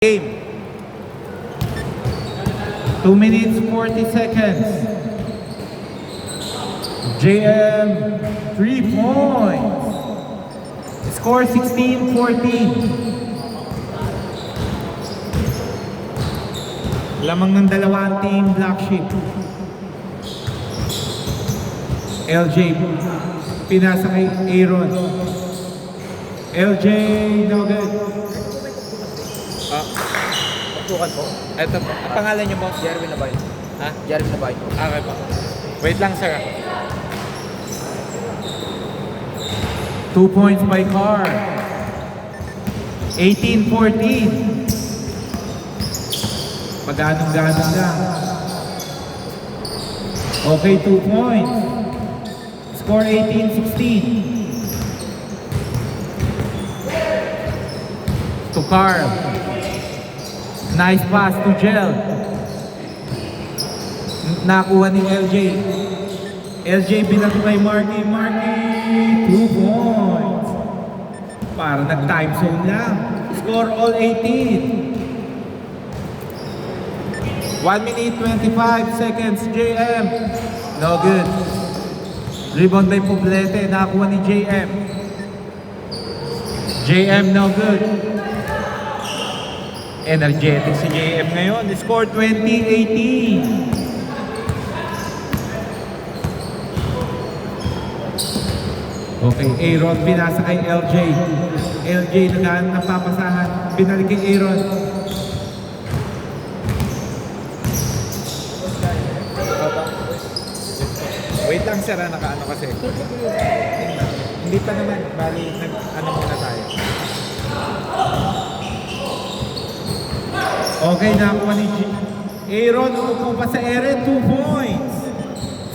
Game. 2 minutes 40 seconds. JM 3 points. Score 16-14. Lamang ng dalawang team Black Sheep. LJ pinasa kay Aaron. LJ no good. Tukan po. Ito po. Ang pangalan niyo, boss? Jerwin Labay. Ha? Jerwin Labay. Okay po. Wait lang, sir. 2 points by Carr. 18-14. Pag-anong-ganong lang. Okay, 2 points. Score 18-16. To Carr. Nice pass to Gel. Nakuha ni LJ. LJ binato kay Marky. Marky, 2 points. Para nag-time zone lang. Score all 18. 1 minute 25 seconds. JM. No good. Rebound by Poblete. Nakuha ni JM. JM no good. Energetic si JM ngayon. Score 20-18. Okay, Aaron binasa kay LJ. LJ napapasahan. Binalik kay Aaron. Wait lang sir, nakaano kasi. Hindi pa naman. Bali, ano muna tayo. Okay, nakuha ni Aaron, umupo pa sa ere, 2 points.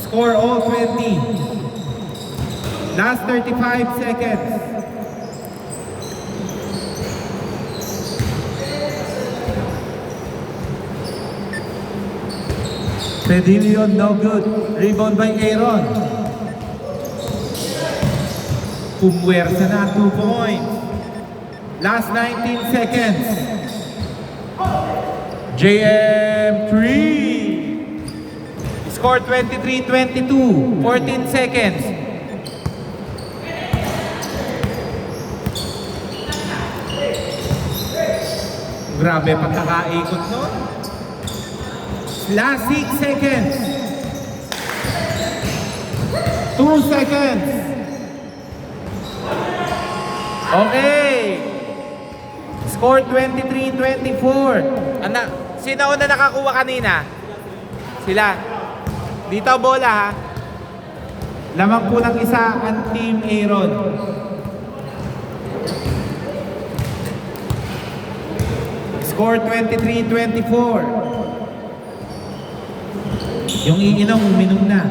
Score all 20. Last 35 seconds. Pedillion, no good. Rebound by Aaron. Pumwersa na, 2 points. Last 19 seconds. JM 3. Score 23-22. 14 seconds. Grabe pagkakaikot nun. Last 6 seconds. 2 seconds. Okay. Score 23-24. Anak, sino una nakakuha kanina? Sila. Dito bola ha. Lamang po ng isa ang Team Aaron. Score 23-24. Yung iinom, uminom na.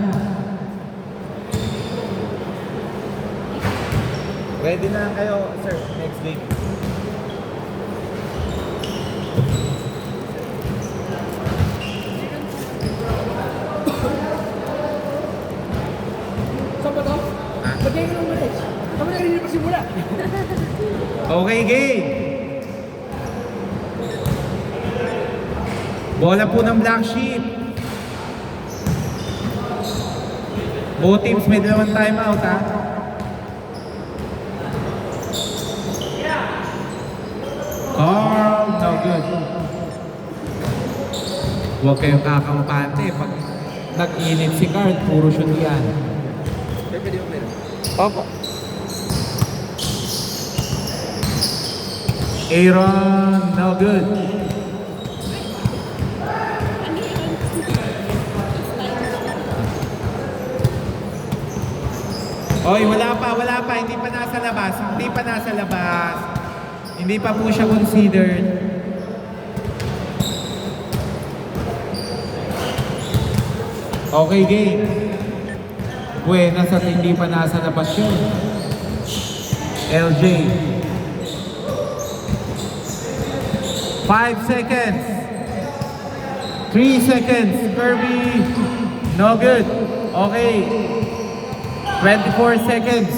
Ready na kayo, sir. Next game. Okay, game. Bola po ng Black Sheep. Both teams may dalawang timeout ha. Carl, no good. Huwag kayong kakampante. Pag nag-init si Carl, puro shoot yan. Opo. Aaron, no good. Oy, wala pa. Hindi pa nasa labas. Hindi pa po siya considered. Okay, game. Buenas at hindi pa nasa labas yun. LJ. 5 seconds. 3 seconds. Kirby. No good. Okay. 24 seconds.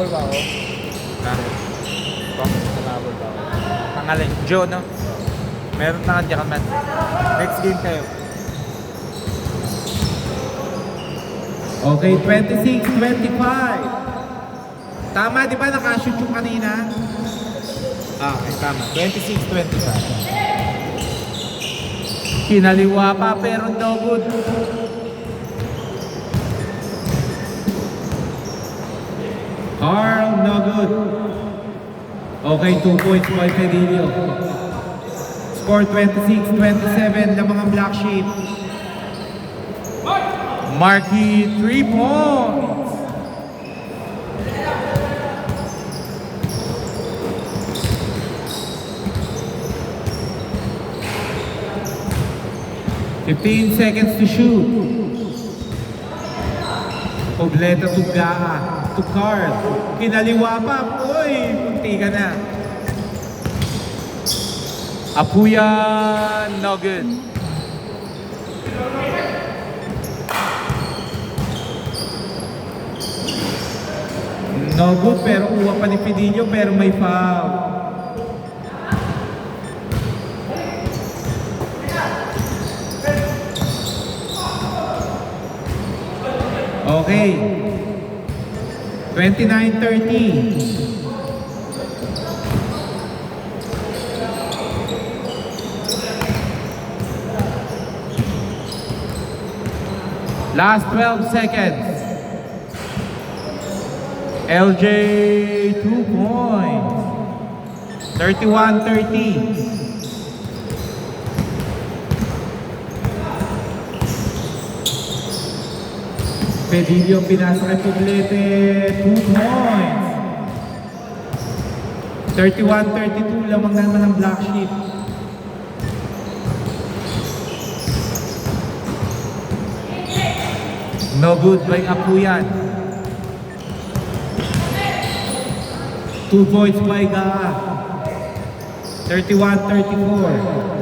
Nabol ba ako? Nabol ba ako? Pangalan, Joe, no? Meron na ka man. Next game tayo. Okay, 26-25. Tama, di ba nakashoot yung kanina? Okay, tama. 26-25. Kinaliwa pa pero no good. Carl, no good. Okay, 2 points by Pedillo. Score 26-27 ng mga Black Sheep. Marky, 3 points. "15 seconds to shoot." Pobleta to Gaha, to Carl. Kinaliwa pa. Uy, punti ka na. Apuya, no good. No good, pero kuha pa ni Pedillo, pero may foul. Okay. 29-30. Last 12 seconds. LJ, 2 points. 31-30. Pedillo pinasa kay Poblete, 2 points. 31-32 lamang naman ng Black Sheep. No good by Apuyan. 2 points by Gaa. 31-34.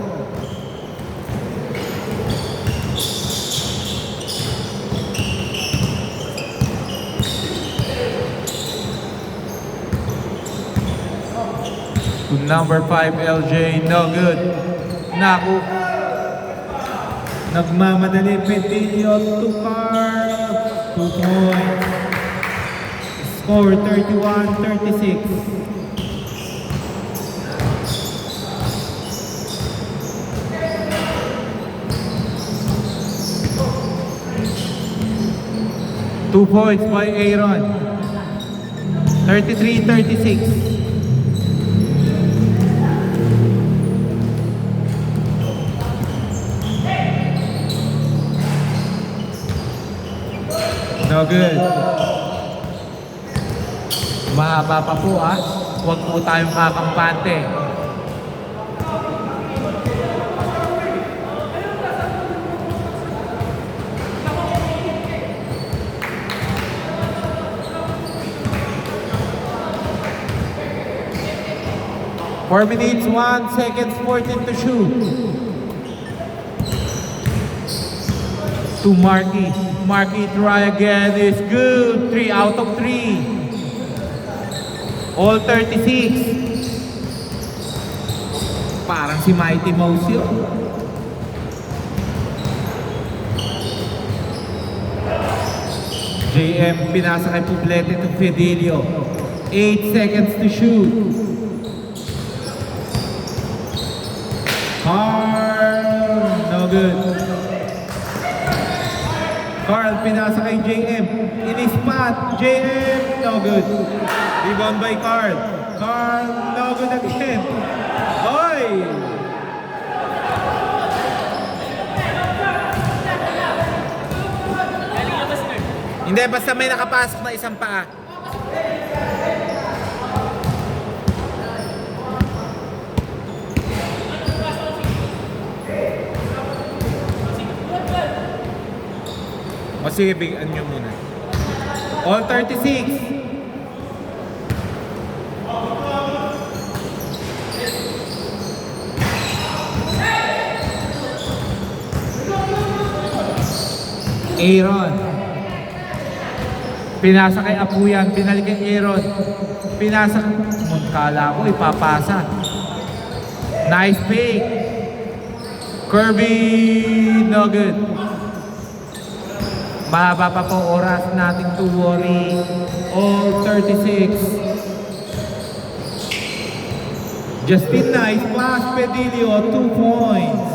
To number 5, LJ, no good. Naku. Nagmamadali, Pedillo to Carl. 2 points. Score 31-36. Two points by Aaron. 33-36. No good. Mahaba pa po Huwag po tayong kakampante. Four minutes, 1 second, 14 to shoot. To Marky. Marky try again, is good. 3 out of 3. All 36. Parang si Mighty Mouse yun. JM pinasa kay Poblete to Pedillo. 8 seconds to shoot. Carl, no good. Carl pinasa kay JM. In his spot, JM, no good. Rebound by Carl. Carl, no good again. Hoy! Hindi, basta may nakapasok na isang paa. O sige, bigyan nyo muna. All 36. Aaron. Pinasa kay Apuyan, binalik kay Aaron. Pinasa, kala ko ipapasa. Nice fake. Kirby, no good. Mahaba pa po oras natin to worry. All 36. Justin Nice, Flash Pedilio, 2 points.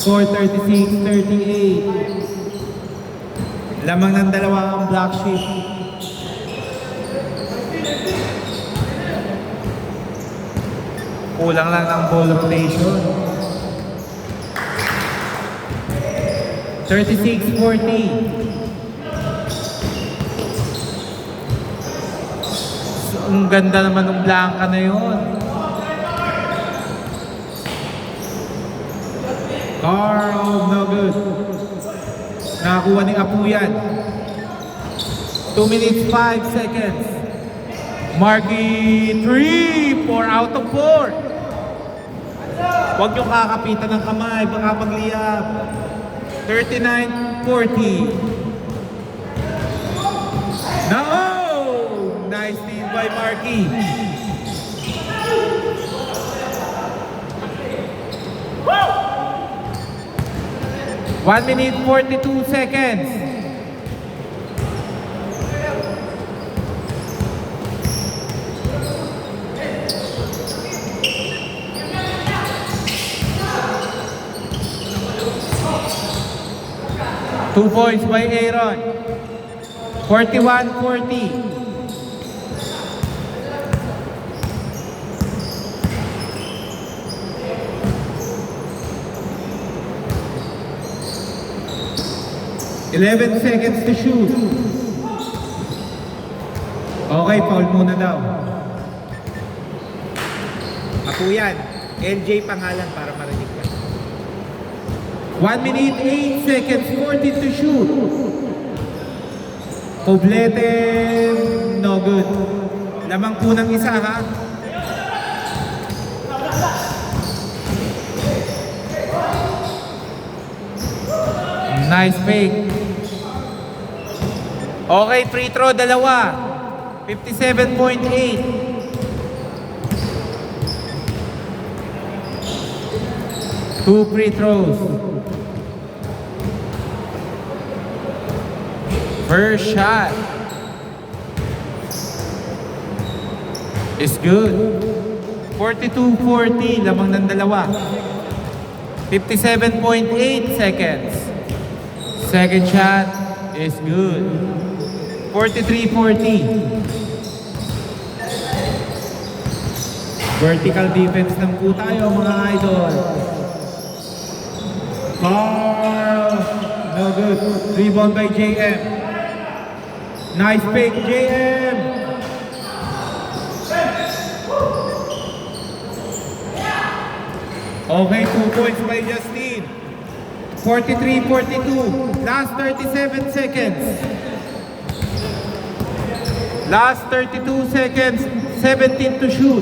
Score 36-38. Lamang ng dalawa ang black sheep. Kulang lang ng ball rotation. 36-40. Ang ganda naman ng Blanca na yun. Carl, no good. Nakakuha ni Apuyan. 2 minutes 5 seconds. Marky 3, 4 out of 4. Huwag niyong kakapitan ng kamay, baka magliyap. 39-40. No! Nice steal by Marky. Woo! 1 minute 42 seconds. Two points by Aaron. 41-40. Eleven seconds to shoot. Okay, foul muna daw. Apuyan, LJ pangalan para marinig ka. 1 minute 8 seconds, 40 to shoot. Poblete, no good. Lamang punang isa ha. Nice fake. Okay, free throw dalawa. 57.8. Two free throws. First shot is good. 42-40, lamang ng dalawa. 57.8 seconds. Second shot is good. 43-40. Vertical defense lang po tayo mga idol. Carl, no good. Rebound by JM. Nice pick, JM. Okay, 2 points by Justin. 43-42. Last 37 seconds. Last 32 seconds, 17 to shoot.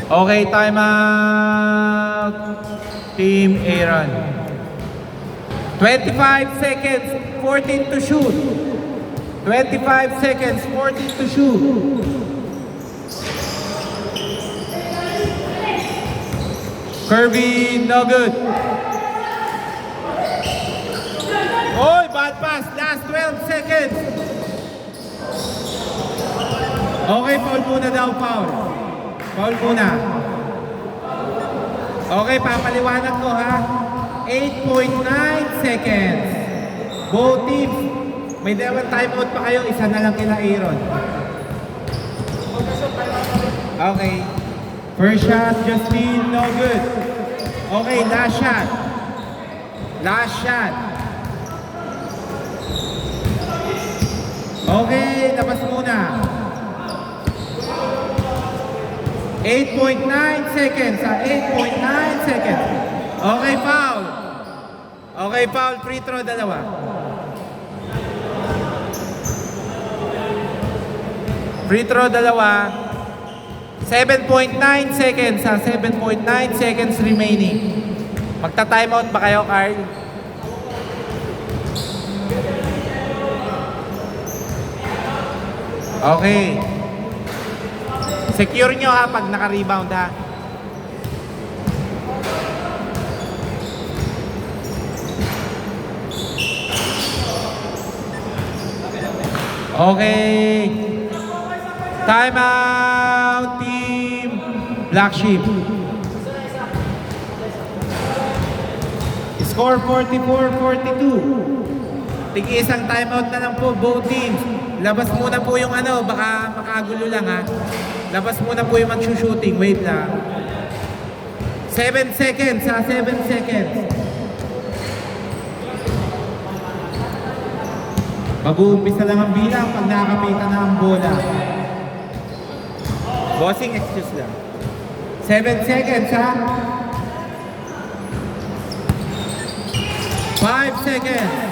Okay, time out. Team Aaron. 25 seconds, 14 to shoot. 25 seconds, 14 to shoot. Kirby, no good. Oy, bad pass. Last 12 seconds. Okay, foul muna daw, foul. Foul muna. Okay, papaliwanag ko ha. 8.9 seconds. Both teams, may dalawang timeout pa kayo. Isa na lang kila Aaron. Okay. First shot, Justin, no good. Okay, last shot. Last shot. Okay, labas muna. 8.9 seconds, 8.9 seconds. Okay, foul. Okay, foul, free throw dalawa. Free throw dalawa. 7.9 seconds 7.9 seconds remaining. Magta-timeout ba kayo, Carl? Okay. Secure nyo ha pag naka-rebound ha. Okay. Time out, team Black Sheep. Score 44-42. Tig-isang timeout na lang po both teams. Labas muna po yung ano, baka makagulo lang ha. Labas muna po yung mag-shooting. Wait lang. 7 seconds ha, 7 seconds. Mag-uumpisa lang ang bilang pag nakakapitan na ang bola. Bossing, excuse lang. 7 seconds ha. 5 seconds.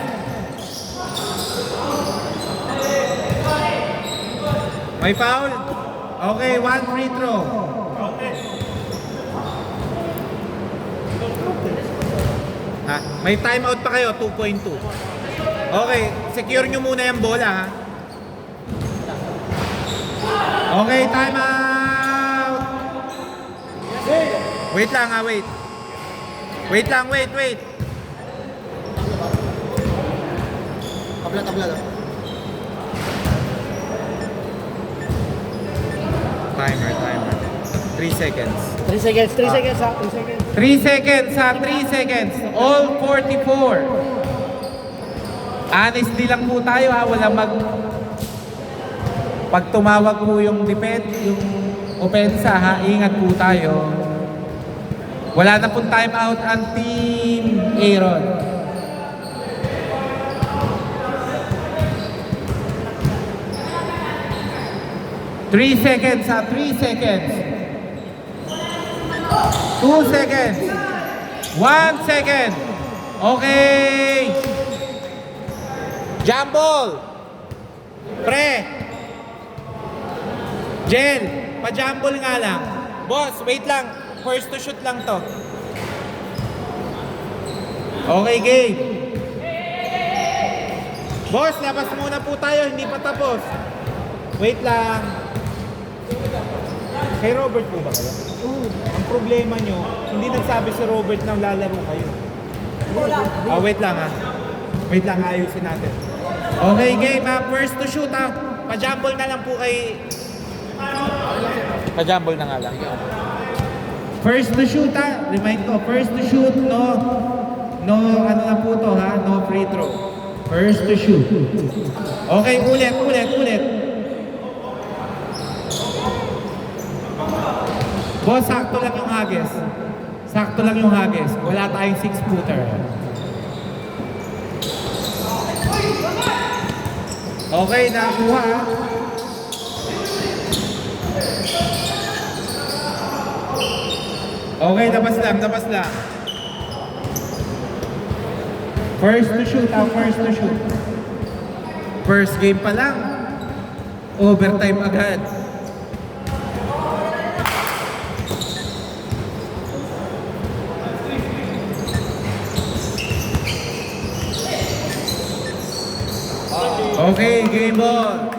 May foul? Okay, 1 free throw. Ha? May timeout pa kayo, 2.2. Okay, secure nyo muna yung bola ha. Okay, time out. Wait lang ha, wait. Wait lang, wait. Tabla lang. Timer. 3 seconds. 3 seconds ha. 3 seconds ha, 3 seconds. All 44. Honestly lang po tayo ha, walang pag tumawag po yung yung opensa ha, ingat po tayo. Wala na pong time out ang team Aaron. Three seconds ha, 3 seconds. 2 seconds. 1 second. Okay. Jump ball. Pre. Jen, pa-jump ball nga lang. Boss, wait lang. First to shoot lang to. Okay, game. Boss, labas muna po tayo. Hindi pa tapos. Wait lang. Kay Robert po ba kayo? Ang problema nyo, hindi nagsabi si Robert na lalaro kayo. Wait lang ha. Wait lang, ayusin natin. Okay, game ha. First to shoot ha. Pa-jumble na lang po kay... Pa-jumble na nga lang. First to shoot ha. Remind ko, first to shoot, no ano na po to ha. No free throw. First to shoot. Okay, ulit. Boss, sakto lang yung hagis. Wala tayong 6-footer. Okay, nakuha. Okay, labas lang. First to shoot. First game pa lang. Overtime agad. Okay, game ball.